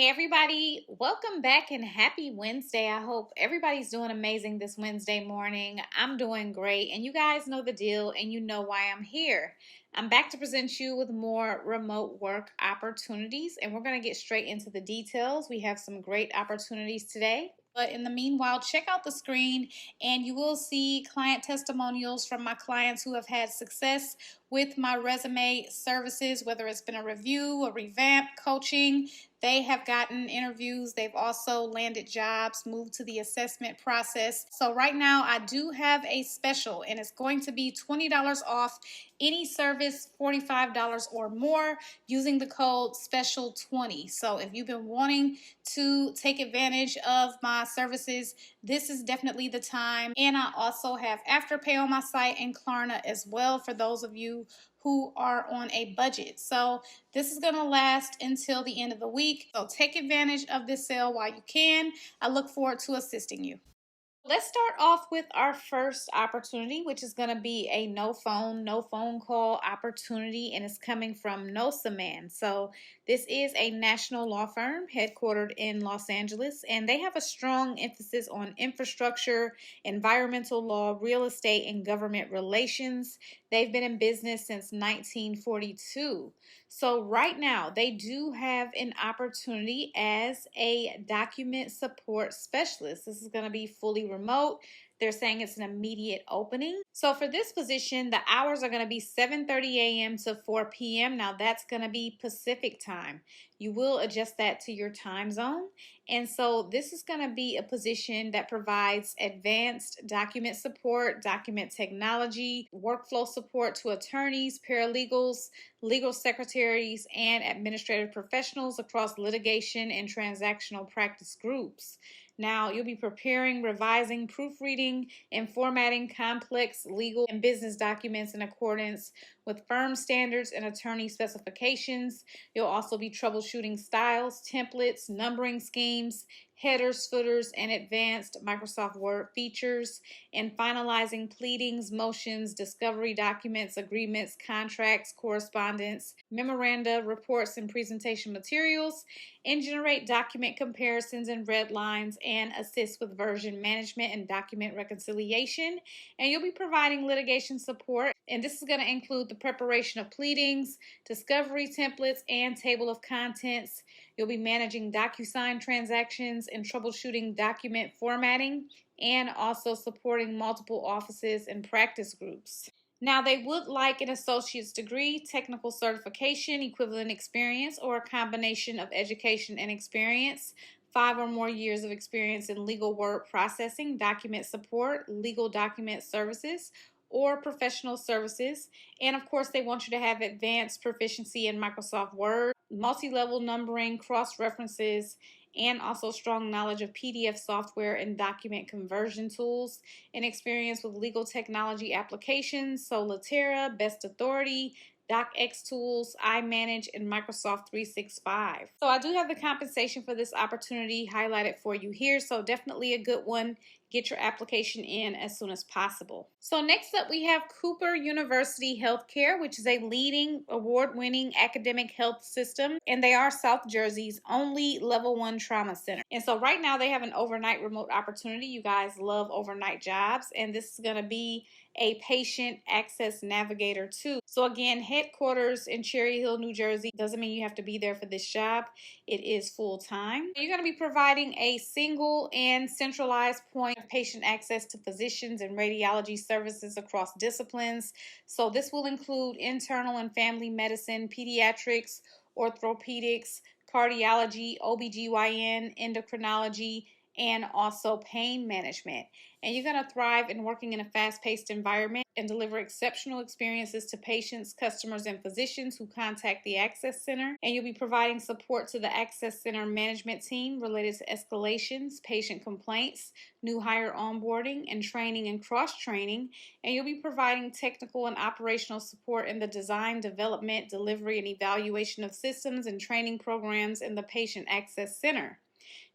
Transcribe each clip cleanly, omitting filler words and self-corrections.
Hey everybody, welcome back and happy Wednesday. I hope everybody's doing amazing this Wednesday morning. I'm doing great and you guys know the deal and you know why I'm here. I'm back to present you with more remote work opportunities and we're going to get straight into the details. We have some great opportunities today. But in the meanwhile, check out the screen and you will see client testimonials from my clients who have had success with my resume services, whether it's been a review, a revamp, coaching. They have gotten interviews. They've also landed jobs, moved to the assessment process. So right now I do have a special and it's going to be $20 off any service, $45 or more using the code SPECIAL20. So if you've been wanting to take advantage of my services, this is definitely the time. And I also have Afterpay on my site and Klarna as well for those of you who are on a budget. So this is going to last until the end of the week. So take advantage of this sale while you can. I look forward to assisting you. Let's start off with our first opportunity, which is going to be a no phone call opportunity, and it's coming from Nosaman. So this is a national law firm headquartered in Los Angeles, and they have a strong emphasis on infrastructure, environmental law, real estate, and government relations. They've been in business since 1942. So right now, they do have an opportunity as a document support specialist. This is going to be fully remote. They're saying it's an immediate opening. So for this position, the hours are going to be 7:30 a.m. to 4 p.m. Now that's going to be Pacific time. You will adjust that to your time zone. And so this is going to be a position that provides advanced document support, document technology, workflow support to attorneys, paralegals, legal secretaries, and administrative professionals across litigation and transactional practice groups. Now, you'll be preparing, revising, proofreading, and formatting complex legal and business documents in accordance with firm standards and attorney specifications. You'll also be troubleshooting styles, templates, numbering schemes, headers, footers, and advanced Microsoft Word features, and finalizing pleadings, motions, discovery documents, agreements, contracts, correspondence, memoranda, reports, and presentation materials, and generate document comparisons and red lines, and assist with version management and document reconciliation. And you'll be providing litigation support, and this is going to include the preparation of pleadings, discovery templates, and table of contents. You'll be managing DocuSign transactions and troubleshooting document formatting, and also supporting multiple offices and practice groups. Now, they would like an associate's degree, technical certification, equivalent experience, or a combination of education and experience, 5 or more years of experience in legal word processing, document support, legal document services, or professional services. And of course, they want you to have advanced proficiency in Microsoft Word, multi-level numbering, cross-references, and also strong knowledge of PDF software and document conversion tools, and experience with legal technology applications, so Latera, Best Authority, DocX Tools, iManage, and Microsoft 365. So I do have the compensation for this opportunity highlighted for you here, so definitely a good one. Get your application in as soon as possible. So next up we have Cooper University Healthcare, which is a leading award-winning academic health system, and they are South Jersey's only level 1 trauma center. And so right now they have an overnight remote opportunity. You guys love overnight jobs, and this is going to be a patient access navigator too. So again, headquarters in Cherry Hill, New Jersey. Doesn't mean you have to be there for this job. It is full-time. You're going to be providing a single and centralized point of patient access to physicians and radiology services across disciplines. So this will include internal and family medicine, pediatrics, orthopedics, cardiology, OBGYN, endocrinology, and also pain management. And you're going to thrive in working in a fast-paced environment and deliver exceptional experiences to patients, customers, and physicians who contact the Access Center. And you'll be providing support to the Access Center management team related to escalations, patient complaints, new hire onboarding, and training and cross-training. And you'll be providing technical and operational support in the design, development, delivery, and evaluation of systems and training programs in the Patient Access Center.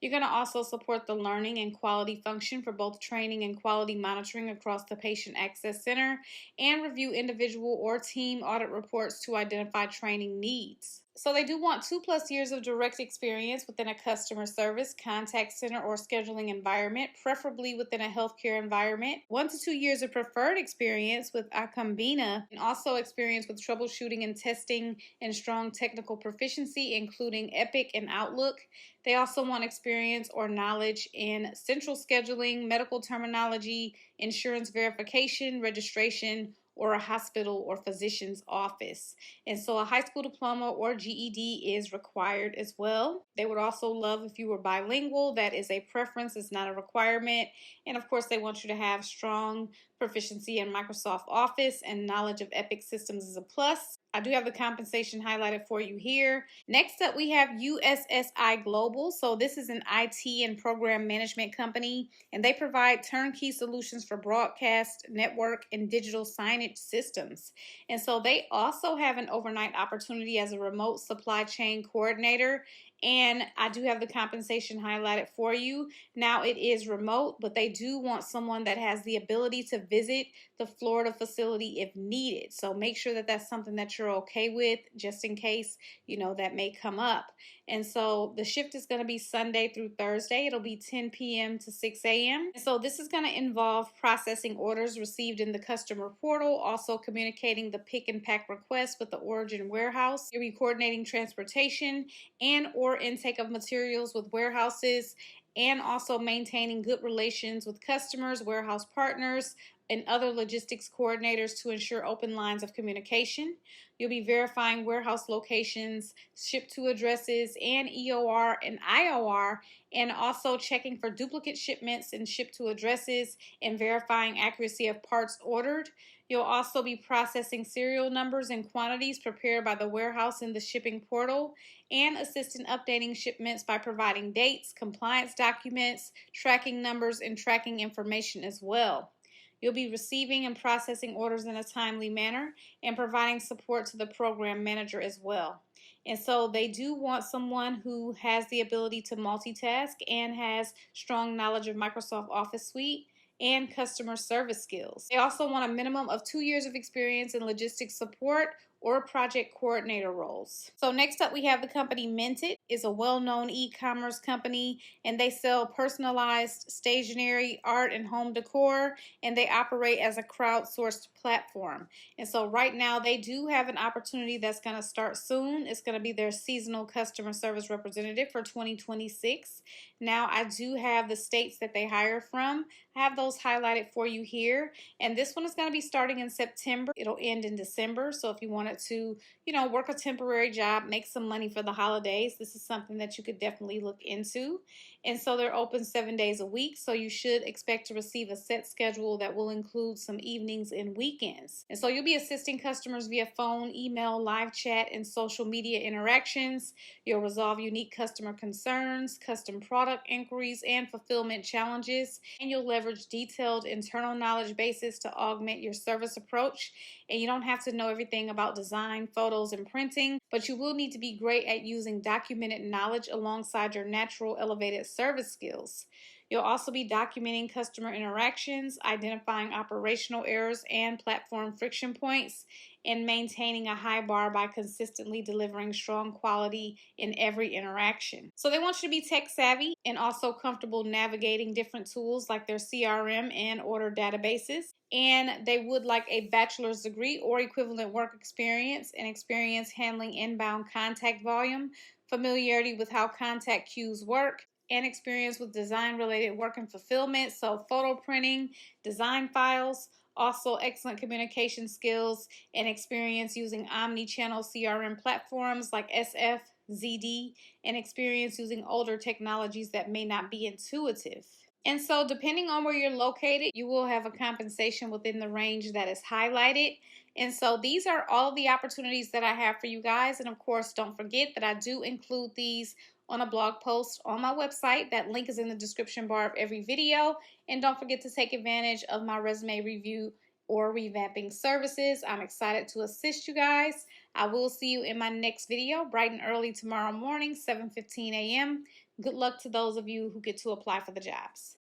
You're going to also support the learning and quality function for both training and quality monitoring across the Patient Access Center, and review individual or team audit reports to identify training needs. So they do want 2+ years of direct experience within a customer service, contact center, or scheduling environment, preferably within a healthcare environment. 1 to 2 years of preferred experience with Acombina, and also experience with troubleshooting and testing and strong technical proficiency, including Epic and Outlook. They also want experience or knowledge in central scheduling, medical terminology, insurance verification, registration, or a hospital or physician's office. And so a high school diploma or GED is required as well. They would also love if you were bilingual. That is a preference, it's not a requirement. And of course, they want you to have strong proficiency in Microsoft Office, and knowledge of Epic systems is a plus. I do have the compensation highlighted for you here. Next up, we have USSI Global. So this is an IT and program management company, and they provide turnkey solutions for broadcast, network, and digital signage systems. And so they also have an overnight opportunity as a remote supply chain coordinator. And I do have the compensation highlighted for you. Now it is remote, but they do want someone that has the ability to visit the Florida facility if needed. So make sure that that's something that you're okay with, just in case, that may come up. And so the shift is going to be Sunday through Thursday. It'll be 10 p.m. to 6 a.m. So this is going to involve processing orders received in the customer portal, also communicating the pick and pack request with the origin warehouse. You'll be coordinating transportation and or intake of materials with warehouses, and also maintaining good relations with customers, warehouse partners, and other logistics coordinators to ensure open lines of communication. You'll be verifying warehouse locations, ship to addresses, and EOR and IOR, and also checking for duplicate shipments and ship to addresses, and verifying accuracy of parts ordered. You'll also be processing serial numbers and quantities prepared by the warehouse in the shipping portal, and assist in updating shipments by providing dates, compliance documents, tracking numbers, and tracking information as well. You'll be receiving and processing orders in a timely manner, and providing support to the program manager as well. And so they do want someone who has the ability to multitask and has strong knowledge of Microsoft Office Suite and customer service skills. They also want a minimum of 2 years of experience in logistics support or project coordinator roles. So next up, we have the company Minted. It's a well-known e-commerce company, and they sell personalized stationery, art, and home decor, and they operate as a crowdsourced platform. And so right now they do have an opportunity that's going to start soon. It's going to be their seasonal customer service representative for 2026. Now I do have the states that they hire from. I have those highlighted for you here. And this one is going to be starting in September. It'll end in December. So if you wanted to, work a temporary job, make some money for the holidays, this is something that you could definitely look into. And so they're open 7 days a week. So you should expect to receive a set schedule that will include some evenings and weekends. And so you'll be assisting customers via phone, email, live chat, and social media interactions. You'll resolve unique customer concerns, custom product inquiries, and fulfillment challenges. And you'll leverage detailed internal knowledge bases to augment your service approach. And you don't have to know everything about design, photos, and printing, but you will need to be great at using documented knowledge alongside your natural elevated service skills. You'll also be documenting customer interactions, identifying operational errors and platform friction points, and maintaining a high bar by consistently delivering strong quality in every interaction. So they want you to be tech savvy and also comfortable navigating different tools like their CRM and order databases. And they would like a bachelor's degree or equivalent work experience, and experience handling inbound contact volume, familiarity with how contact queues work, and experience with design-related work and fulfillment, so photo printing, design files, also excellent communication skills, and experience using omni-channel CRM platforms like SF, ZD, and experience using older technologies that may not be intuitive. And so depending on where you're located, you will have a compensation within the range that is highlighted. And so these are all the opportunities that I have for you guys. And of course, don't forget that I do include these on a blog post on my website. That link is in the description bar of every video. And don't forget to take advantage of my resume review or revamping services. I'm excited to assist you guys. I will see you in my next video bright and early tomorrow morning, 7:15 a.m. Good luck to those of you who get to apply for the jobs.